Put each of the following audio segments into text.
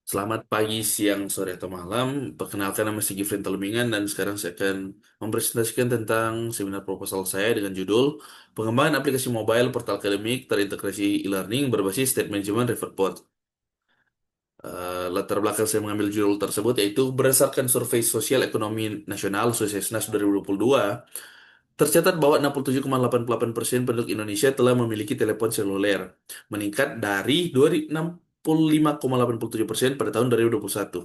Selamat pagi, siang, sore, atau malam. Perkenalkan nama saya Gifren Talumingan dan sekarang saya akan mempresentasikan tentang seminar proposal saya dengan judul Pengembangan aplikasi mobile portal akademik terintegrasi e-learning berbasis state management report. Latar belakang saya mengambil judul tersebut yaitu berdasarkan Survei Sosial Ekonomi Nasional Suksesnas 2022, tercatat bahwa 67,88% penduduk Indonesia telah memiliki telepon seluler, meningkat dari 65,87% pada tahun 2021.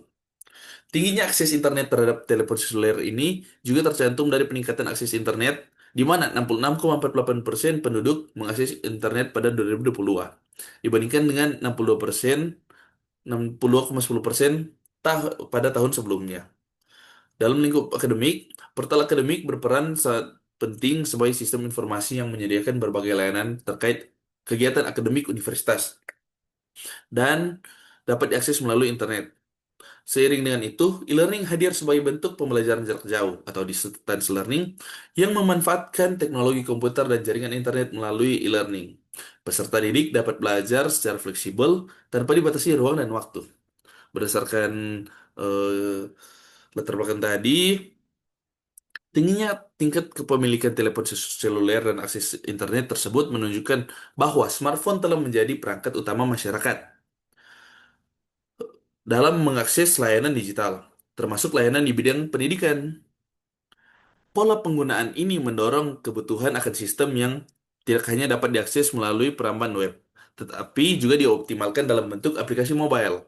Tingginya akses internet terhadap telepon seluler ini juga tercantum dari peningkatan akses internet, di mana 66,48% penduduk mengakses internet pada 2022, dibandingkan dengan 62,10% pada tahun sebelumnya. Dalam lingkup akademik, portal akademik berperan sangat penting sebagai sistem informasi yang menyediakan berbagai layanan terkait kegiatan akademik universitas dan dapat diakses melalui internet. Seiring dengan itu, e-learning hadir sebagai bentuk pembelajaran jarak jauh atau distance learning yang memanfaatkan teknologi komputer dan jaringan internet melalui e-learning. Peserta didik dapat belajar secara fleksibel tanpa dibatasi ruang dan waktu. Berdasarkan eh, latar belakang tadi, tingginya tingkat kepemilikan telepon seluler dan akses internet tersebut menunjukkan bahwa smartphone telah menjadi perangkat utama masyarakat dalam mengakses layanan digital, termasuk layanan di bidang pendidikan. Pola penggunaan ini mendorong kebutuhan akan sistem yang tidak hanya dapat diakses melalui peramban web, tetapi juga dioptimalkan dalam bentuk aplikasi mobile.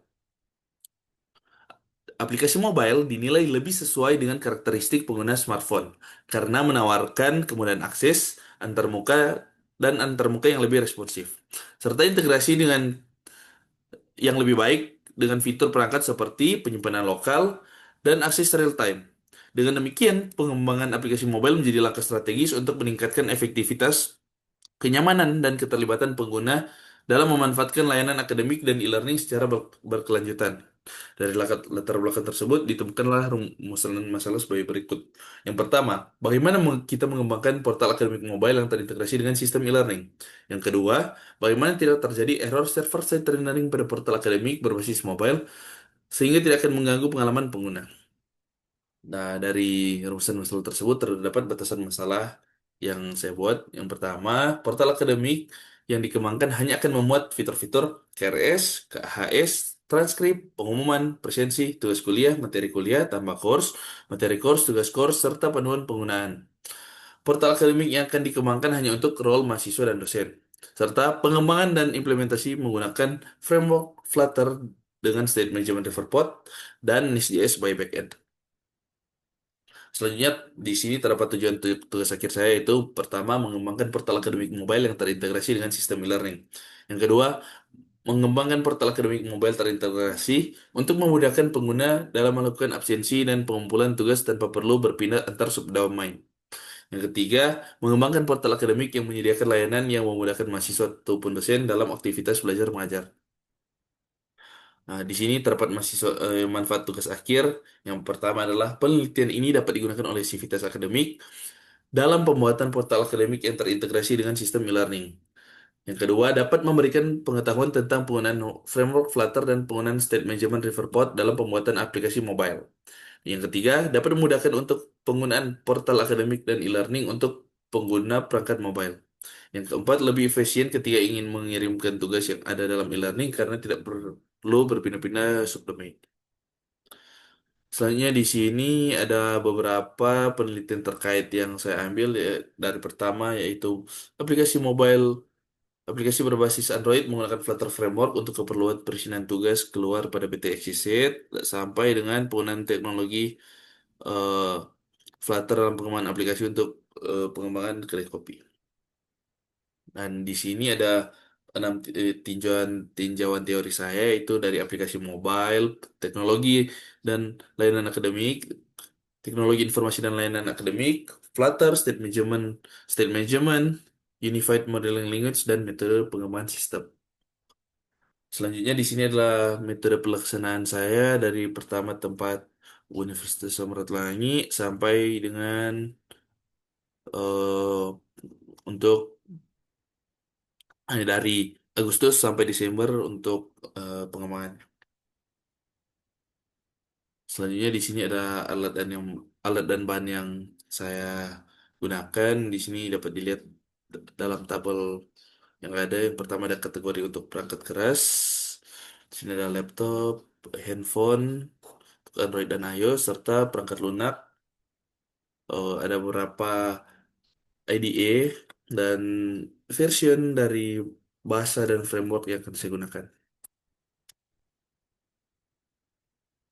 Aplikasi mobile dinilai lebih sesuai dengan karakteristik pengguna smartphone karena menawarkan kemudahan akses antarmuka dan antarmuka yang lebih responsif, serta integrasi dengan yang lebih baik dengan fitur perangkat seperti penyimpanan lokal dan akses real time. Dengan demikian, pengembangan aplikasi mobile menjadi langkah strategis untuk meningkatkan efektivitas, kenyamanan, dan keterlibatan pengguna dalam memanfaatkan layanan akademik dan e-learning secara berkelanjutan. Dari latar belakang tersebut ditemukanlah rumusan masalah sebagai berikut. Yang pertama, bagaimana kita mengembangkan portal akademik mobile yang terintegrasi dengan sistem e-learning. Yang kedua, bagaimana tidak terjadi error server-side rendering pada portal akademik berbasis mobile sehingga tidak akan mengganggu pengalaman pengguna. Nah, dari rumusan masalah tersebut terdapat batasan masalah yang saya buat. Yang pertama, portal akademik yang dikembangkan hanya akan memuat fitur-fitur KRS, KHS, transkrip, pengumuman, presensi, tugas kuliah, tambah course, materi course, tugas course, serta panduan penggunaan. Portal akademik yang akan dikembangkan hanya untuk role mahasiswa dan dosen, serta pengembangan dan implementasi menggunakan framework Flutter dengan State Management Report dan Next.js by backend. Selanjutnya, di sini terdapat tujuan tugas akhir saya yaitu pertama, mengembangkan portal akademik mobile yang terintegrasi dengan sistem e-learning. Yang kedua, mengembangkan portal akademik mobile terintegrasi untuk memudahkan pengguna dalam melakukan absensi dan pengumpulan tugas tanpa perlu berpindah antar subdomain. Yang ketiga, mengembangkan portal akademik yang menyediakan layanan yang memudahkan mahasiswa ataupun dosen dalam aktivitas belajar mengajar. Nah, di sini terdapat manfaat tugas akhir. Yang pertama adalah penelitian ini dapat digunakan oleh sivitas akademik dalam pembuatan portal akademik yang terintegrasi dengan sistem e-learning. Yang kedua, dapat memberikan pengetahuan tentang penggunaan framework Flutter dan penggunaan State Management Riverpod dalam pembuatan aplikasi mobile. Yang ketiga, dapat memudahkan untuk penggunaan portal akademik dan e-learning untuk pengguna perangkat mobile. Yang keempat, lebih efisien ketika ingin mengirimkan tugas yang ada dalam e-learning karena tidak perlu berpindah-pindah subdomain. Selanjutnya di sini ada beberapa penelitian terkait yang saya ambil ya, dari pertama yaitu aplikasi mobile, aplikasi berbasis Android menggunakan Flutter Framework untuk keperluan perizinan tugas keluar pada PT XYZ sampai dengan penggunaan teknologi eh, Flutter dalam pengembangan aplikasi untuk pengembangan kedai kopi. Dan di sini ada tinjauan teori saya itu dari aplikasi mobile, teknologi dan layanan akademik, teknologi informasi dan layanan akademik, Flutter, State Management, Unified Modeling Language, dan metode pengembangan sistem. Selanjutnya di sini adalah metode pelaksanaan saya dari pertama tempat Universitas Samratulangi sampai dengan eh, untuk dari Agustus sampai Desember untuk pengembangan. Selanjutnya di sini ada alat dan bahan yang saya gunakan. Di sini dapat dilihat dalam tabel yang ada. Yang pertama ada kategori untuk perangkat keras. Di sini ada laptop, handphone, untuk Android dan iOS, serta perangkat lunak. Ada beberapa IDE dan version dari bahasa dan framework yang akan saya gunakan.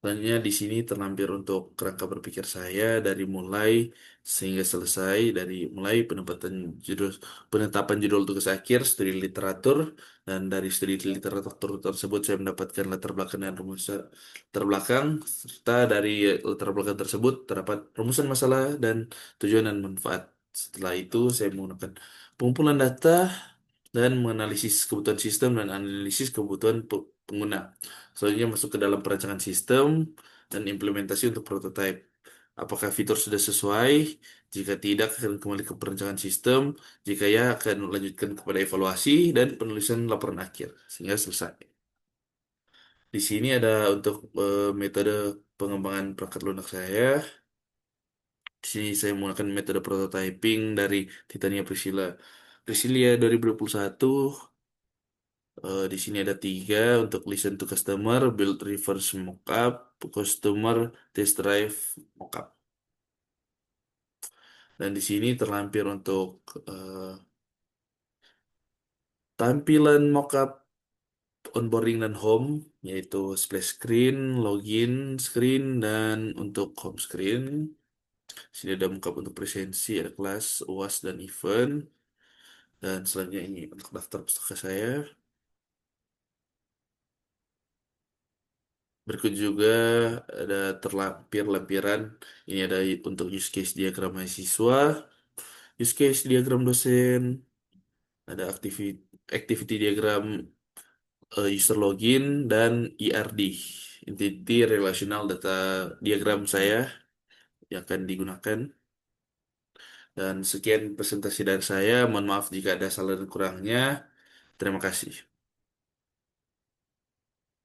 Selanjutnya di sini terlampir untuk kerangka berpikir saya dari mulai sehingga selesai, dari mulai penetapan judul tugas akhir studi literatur, dan dari studi literatur tersebut saya mendapatkan latar belakang dan latar belakang, serta dari latar belakang tersebut terdapat rumusan masalah dan tujuan dan manfaat. Setelah itu saya menggunakan pengumpulan data dan menganalisis kebutuhan sistem dan analisis kebutuhan pengguna. Selanjutnya masuk ke dalam perancangan sistem dan implementasi untuk prototype. Apakah fitur sudah sesuai? Jika tidak, akan kembali ke perancangan sistem. Jika ya, akan melanjutkan kepada evaluasi dan penulisan laporan akhir sehingga selesai. Di sini ada untuk metode pengembangan perangkat lunak saya. Di sini saya menggunakan metode prototyping dari Titania Priscilia 2021. Di sini ada tiga untuk listen to customer, build reverse mockup, customer test drive mockup. Dan di sini terlampir untuk eh, tampilan mockup onboarding dan home, yaitu splash screen, login screen, dan untuk home screen. Di sini ada mockup untuk presensi, ada kelas, UAS, dan event. Dan selanjutnya ini untuk daftar pustaka saya. Berikut juga ada terlampir lampiran. Ini ada untuk use case diagram mahasiswa, use case diagram dosen, ada activity diagram user login, dan ERD, Entity Relational Data Diagram saya yang akan digunakan. Dan sekian presentasi dari saya. Mohon maaf jika ada salah dan kurangnya. Terima kasih.